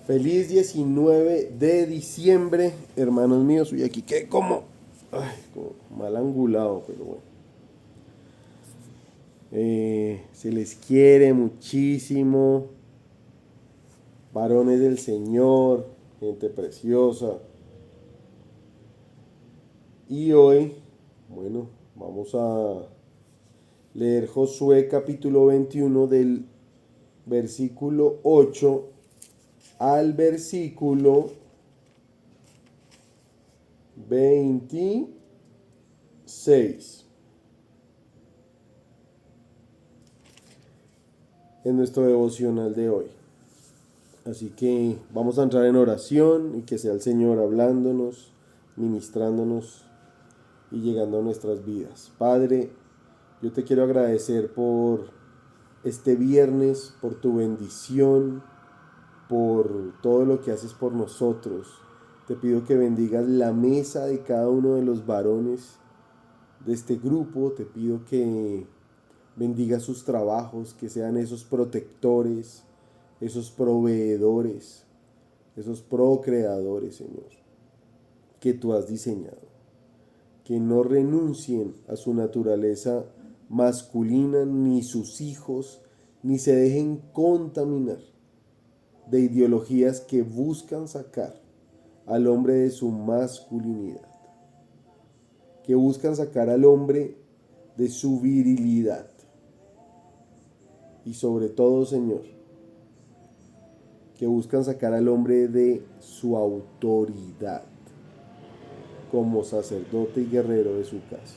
Feliz 19 de diciembre, hermanos míos. Uy, aquí quedé como mal angulado, pero bueno. Se les quiere muchísimo, varones del Señor, gente preciosa. Y hoy, bueno, vamos a leer Josué capítulo 21 del versículo 8 al versículo 26 en nuestro devocional de hoy. Así que vamos a entrar en oración y que sea el Señor hablándonos, ministrándonos y llegando a nuestras vidas. Padre, yo te quiero agradecer por este viernes, por tu bendición, por todo lo que haces por nosotros. Te pido que bendigas la mesa de cada uno de los varones de este grupo. Te pido que bendigas sus trabajos, que sean esos protectores, esos proveedores, esos procreadores, Señor, que tú has diseñado. Que no renuncien a su naturaleza masculina, ni sus hijos, ni se dejen contaminar de ideologías que buscan sacar al hombre de su masculinidad, que buscan sacar al hombre de su virilidad. Y sobre todo, Señor, que buscan sacar al hombre de su autoridad como sacerdote y guerrero de su casa.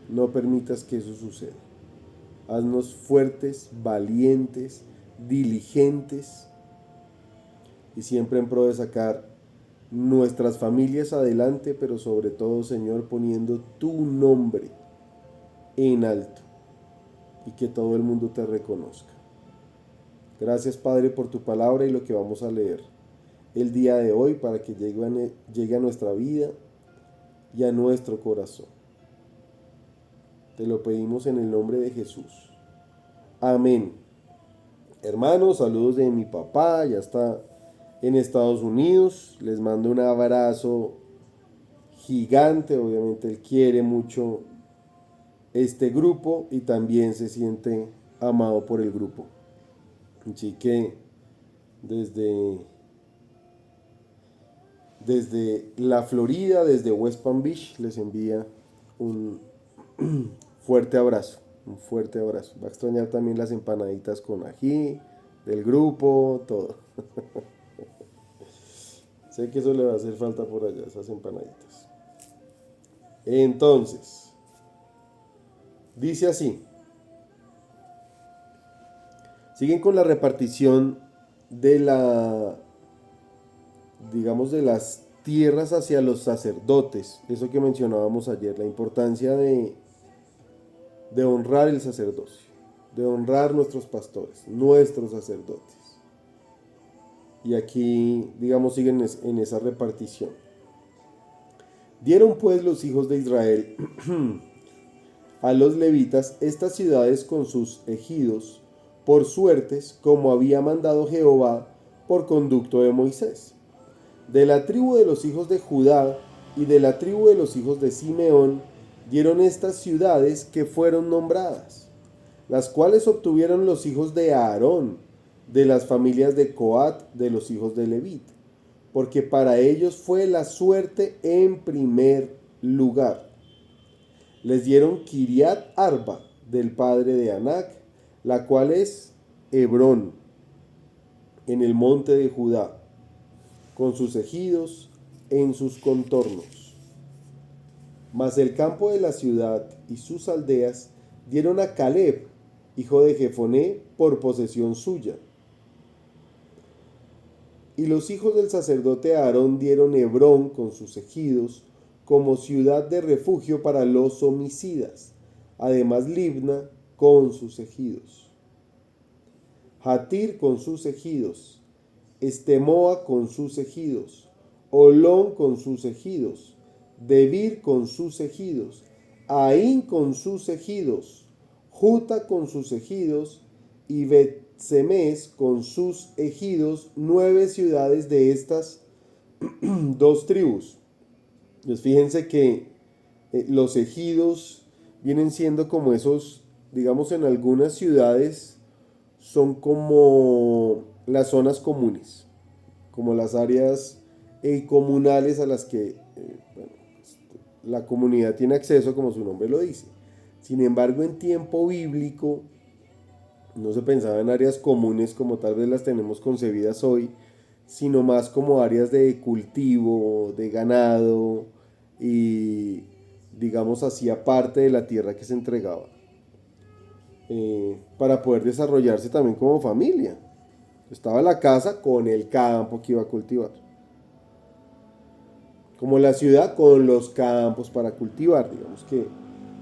No permitas que eso suceda. Haznos fuertes, valientes, diligentes y siempre en pro de sacar nuestras familias adelante, pero sobre todo, Señor, poniendo tu nombre en alto y que todo el mundo te reconozca. Gracias, Padre, por tu palabra y lo que vamos a leer el día de hoy para que llegue a nuestra vida y a nuestro corazón. Te lo pedimos en el nombre de Jesús. Amén. Hermanos, saludos de mi papá, ya está en Estados Unidos. Les mando un abrazo gigante. Obviamente él quiere mucho este grupo y también se siente amado por el grupo. Así que desde, desde la Florida, desde West Palm Beach, les envía un fuerte abrazo. Un fuerte abrazo. Va a extrañar también las empanaditas con ají del grupo, todo. Sé que eso le va a hacer falta por allá, esas empanaditas. Entonces, dice así. Siguen con la repartición de digamos, de las tierras hacia los sacerdotes. Eso que mencionábamos ayer, la importancia de honrar el sacerdocio, de honrar nuestros pastores, nuestros sacerdotes. Y aquí, digamos, siguen en esa repartición. Dieron pues los hijos de Israel a los levitas estas ciudades con sus ejidos, por suertes, como había mandado Jehová por conducto de Moisés. De la tribu de los hijos de Judá y de la tribu de los hijos de Simeón dieron estas ciudades que fueron nombradas, las cuales obtuvieron los hijos de Aarón, de las familias de Coat, de los hijos de Levit, porque para ellos fue la suerte en primer lugar. Les dieron Kiriat Arba, del padre de Anac, la cual es Hebrón, en el monte de Judá, con sus ejidos en sus contornos. Mas el campo de la ciudad y sus aldeas dieron a Caleb, hijo de Jefoné, por posesión suya. Y los hijos del sacerdote Aarón dieron Hebrón con sus ejidos como ciudad de refugio para los homicidas, además Libna con sus ejidos, Jatir con sus ejidos, Estemoa con sus ejidos, Olón con sus ejidos, Debir con sus ejidos, Aín con sus ejidos, Juta con sus ejidos y Bet Semés con sus ejidos, 9 ciudades de estas dos tribus. Entonces fíjense que los ejidos vienen siendo como esos, digamos, en algunas ciudades son como las zonas comunes, como las áreas comunales a las que bueno, la comunidad tiene acceso, como su nombre lo dice. Sin embargo, en tiempo bíblico no se pensaba en áreas comunes como tal vez las tenemos concebidas hoy, sino más como áreas de cultivo, de ganado y digamos hacía parte de la tierra que se entregaba para poder desarrollarse también como familia. Estaba la casa con el campo que iba a cultivar. Como la ciudad con los campos para cultivar, digamos que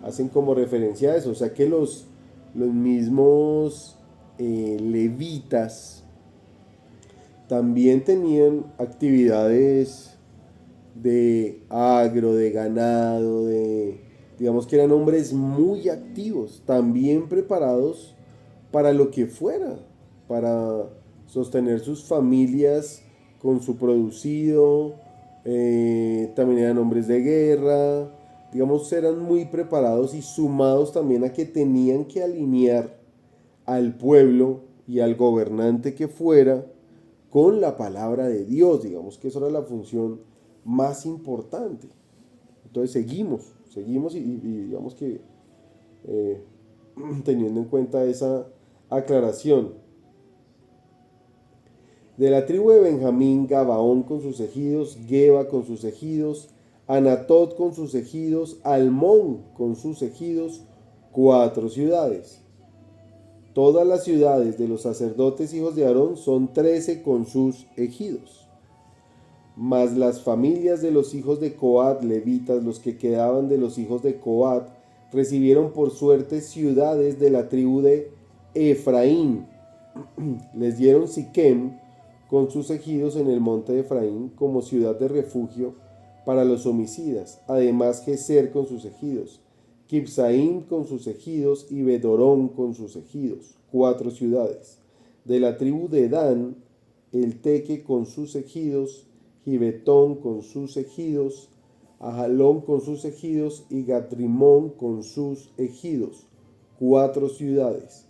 hacen como referencia a eso. O sea que los mismos levitas también tenían actividades de agro, de ganado, digamos que eran hombres muy activos, también preparados para lo que fuera, para sostener sus familias con su producido, también eran hombres de guerra, digamos, eran muy preparados y sumados también a que tenían que alinear al pueblo y al gobernante que fuera con la palabra de Dios, digamos que esa era la función más importante. Entonces seguimos y digamos que eh, teniendo en cuenta esa aclaración. De la tribu de Benjamín, Gabaón con sus ejidos, Geba con sus ejidos, Anatot con sus ejidos, Almón con sus ejidos, 4 ciudades. Todas las ciudades de los sacerdotes hijos de Aarón son 13 con sus ejidos. Mas las familias de los hijos de Coat, levitas, los que quedaban de los hijos de Coat, recibieron por suerte ciudades de la tribu de Efraín. Les dieron Siquem con sus ejidos en el monte de Efraín como ciudad de refugio para los homicidas. Además Geser con sus ejidos, Kibsaim con sus ejidos y Bedorón con sus ejidos, 4 ciudades. De la tribu de Dan, el Teque con sus ejidos, Gibetón con sus ejidos, Ajalón con sus ejidos y Gatrimón con sus ejidos, 4 ciudades.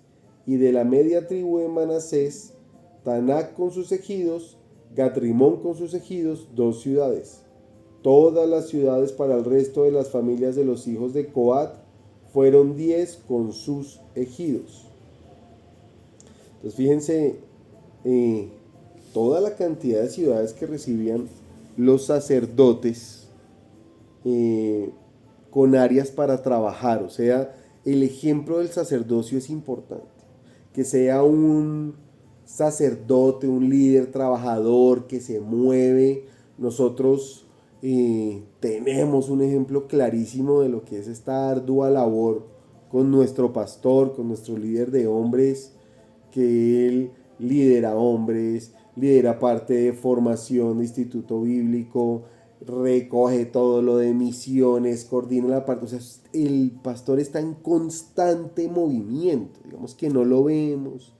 Y de la media tribu de Manasés, Tanac con sus ejidos, Gatrimón con sus ejidos, 2 ciudades. Todas las ciudades para el resto de las familias de los hijos de Coat fueron 10 con sus ejidos. Entonces fíjense toda la cantidad de ciudades que recibían los sacerdotes con áreas para trabajar. O sea, el ejemplo del sacerdocio es importante. Que sea un sacerdote, un líder trabajador que se mueve. Nosotros tenemos un ejemplo clarísimo de lo que es esta ardua labor con nuestro pastor, con nuestro líder de hombres, que él lidera hombres, lidera parte de formación de instituto bíblico, recoge todo lo de misiones, coordina la parte, o sea, el pastor está en constante movimiento, digamos que no lo vemos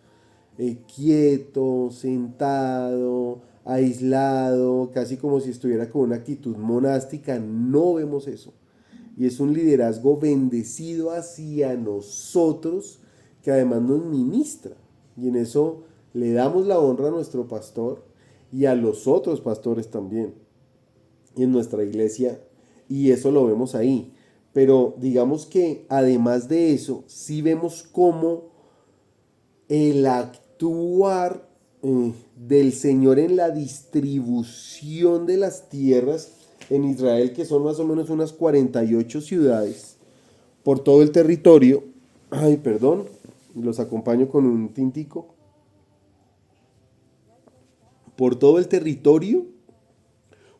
quieto, sentado, aislado, casi como si estuviera con una actitud monástica, no vemos eso. Y es un liderazgo bendecido hacia nosotros que además nos ministra. Y en eso le damos la honra a nuestro pastor y a los otros pastores también en nuestra iglesia. Y eso lo vemos ahí. Pero digamos que además de eso, sí vemos cómo el actuar del Señor en la distribución de las tierras en Israel, que son más o menos unas 48 ciudades por todo el territorio. Ay, perdón, los acompaño con un tintico. Por todo el territorio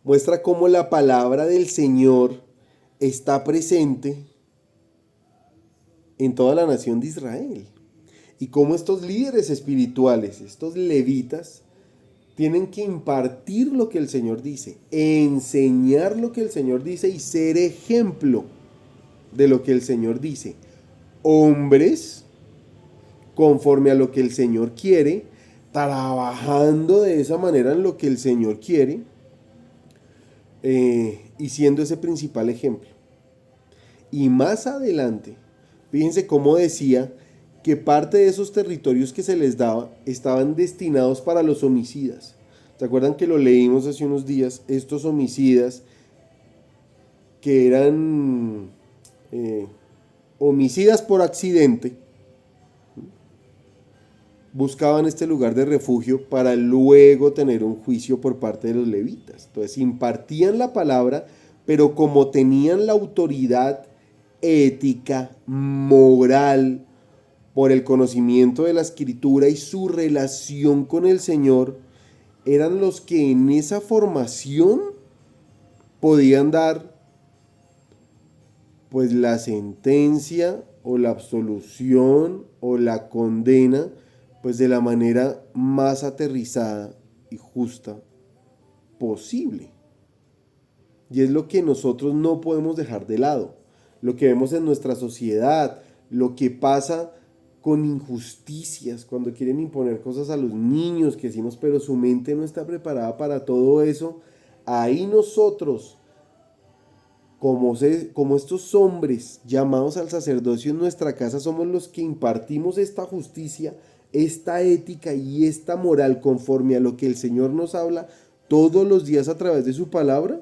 muestra cómo la palabra del Señor está presente en toda la nación de Israel. Y cómo estos líderes espirituales, estos levitas, tienen que impartir lo que el Señor dice, enseñar lo que el Señor dice y ser ejemplo de lo que el Señor dice. Hombres conforme a lo que el Señor quiere, trabajando de esa manera en lo que el Señor quiere, y siendo ese principal ejemplo. Y más adelante, fíjense cómo decía que parte de esos territorios que se les daba estaban destinados para los homicidas. ¿Se acuerdan que lo leímos hace unos días? Estos homicidas que eran homicidas por accidente, buscaban este lugar de refugio para luego tener un juicio por parte de los levitas. Entonces impartían la palabra, pero como tenían la autoridad ética, moral, por el conocimiento de la escritura y su relación con el Señor, eran los que en esa formación podían dar pues la sentencia o la absolución o la condena pues de la manera más aterrizada y justa posible. Y es lo que nosotros no podemos dejar de lado. Lo que vemos en nuestra sociedad, lo que pasa con injusticias, cuando quieren imponer cosas a los niños, que decimos, pero su mente no está preparada para todo eso. Ahí nosotros, como estos hombres llamados al sacerdocio en nuestra casa, somos los que impartimos esta justicia, esta ética y esta moral conforme a lo que el Señor nos habla todos los días a través de su palabra,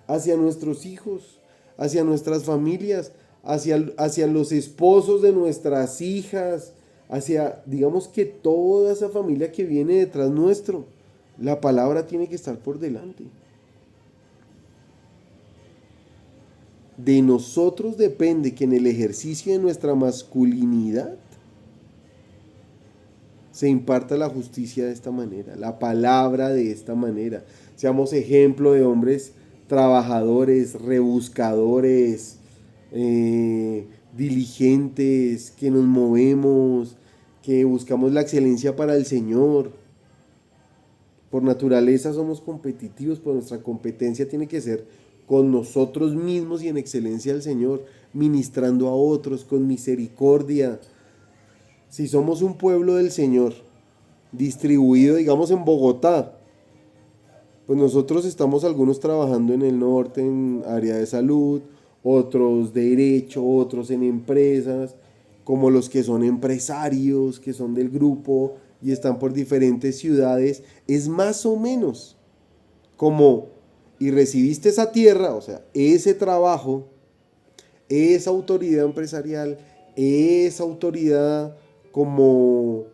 hacia nuestros hijos, hacia nuestras familias, hacia los esposos de nuestras hijas, hacia, digamos que toda esa familia que viene detrás nuestro. La palabra tiene que estar por delante. De nosotros depende que en el ejercicio de nuestra masculinidad se imparta la justicia de esta manera, la palabra de esta manera. Seamos ejemplo de hombres trabajadores, rebuscadores, diligentes, que nos movemos, que buscamos la excelencia para el Señor. Por naturaleza somos competitivos, pero nuestra competencia tiene que ser con nosotros mismos y en excelencia al Señor, ministrando a otros con misericordia. Si somos un pueblo del Señor, distribuido, digamos, en Bogotá, pues nosotros estamos algunos trabajando en el norte, en área de salud, otros de derecho, otros en empresas, como los que son empresarios, que son del grupo y están por diferentes ciudades. Es más o menos como, y recibiste esa tierra, o sea, ese trabajo, esa autoridad empresarial, esa autoridad como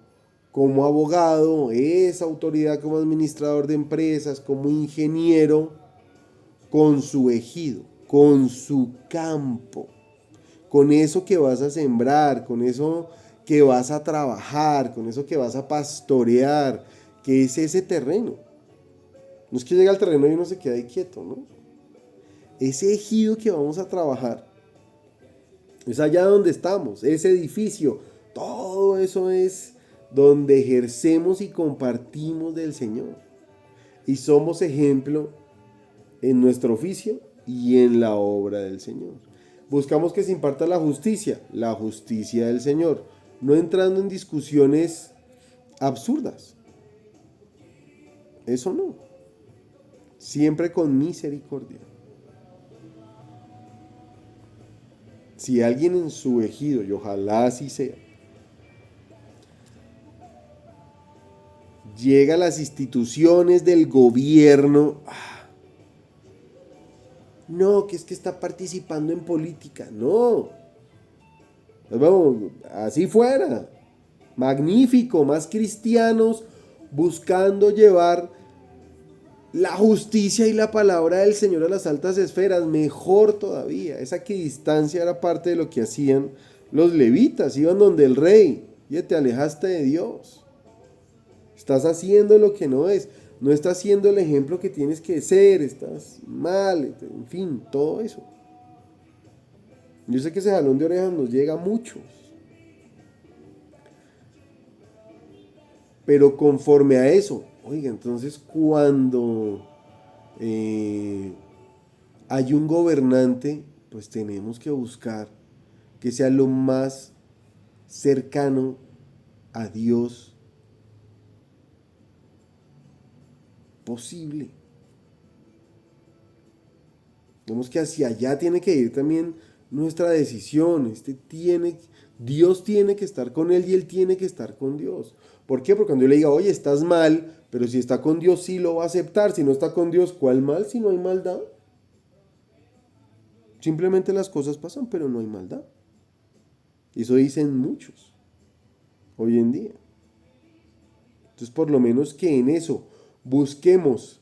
abogado, esa autoridad como administrador de empresas, como ingeniero, con su ejido, con su campo, con eso que vas a sembrar, con eso que vas a trabajar, con eso que vas a pastorear, que es ese terreno. No es que llega al terreno y uno se queda ahí quieto, ¿no? Ese ejido que vamos a trabajar es allá donde estamos, ese edificio, todo eso es donde ejercemos y compartimos del Señor. Y somos ejemplo en nuestro oficio y en la obra del Señor. Buscamos que se imparta la justicia del Señor, no entrando en discusiones absurdas. Eso no. Siempre con misericordia. Si alguien en su ejido, y ojalá así sea, llega a las instituciones del gobierno, no, que es que está participando en política, no. Pues vamos, así fuera. Magnífico, más cristianos buscando llevar la justicia y la palabra del Señor a las altas esferas, mejor todavía. Esa equidistancia era parte de lo que hacían los levitas, iban donde el rey, y te alejaste de Dios. Estás haciendo lo que no es, no estás siendo el ejemplo que tienes que ser, estás mal, en fin, todo eso. Yo sé que ese jalón de orejas nos llega a muchos. Pero conforme a eso, oiga, entonces cuando hay un gobernante, pues tenemos que buscar que sea lo más cercano a Dios posible. Vemos que hacia allá tiene que ir también nuestra decisión. Dios tiene que estar con él y él tiene que estar con Dios. ¿Por qué? Porque cuando yo le diga, oye, estás mal, pero si está con Dios sí lo va a aceptar. Si no está con Dios, ¿cuál mal? Si no hay maldad. Simplemente las cosas pasan, pero no hay maldad. Y eso dicen muchos hoy en día. Entonces, por lo menos que en eso busquemos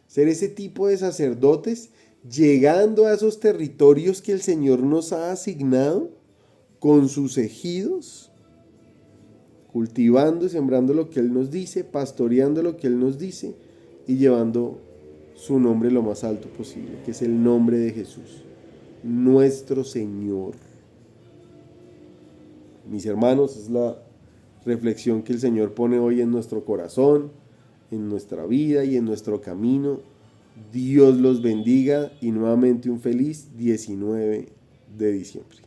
ser ese tipo de sacerdotes, llegando a esos territorios que el Señor nos ha asignado con sus ejidos, cultivando y sembrando lo que Él nos dice, pastoreando lo que Él nos dice y llevando su nombre lo más alto posible, que es el nombre de Jesús, nuestro Señor. Mis hermanos, es la reflexión que el Señor pone hoy en nuestro corazón, en nuestra vida y en nuestro camino. Dios los bendiga y nuevamente un feliz 19 de diciembre.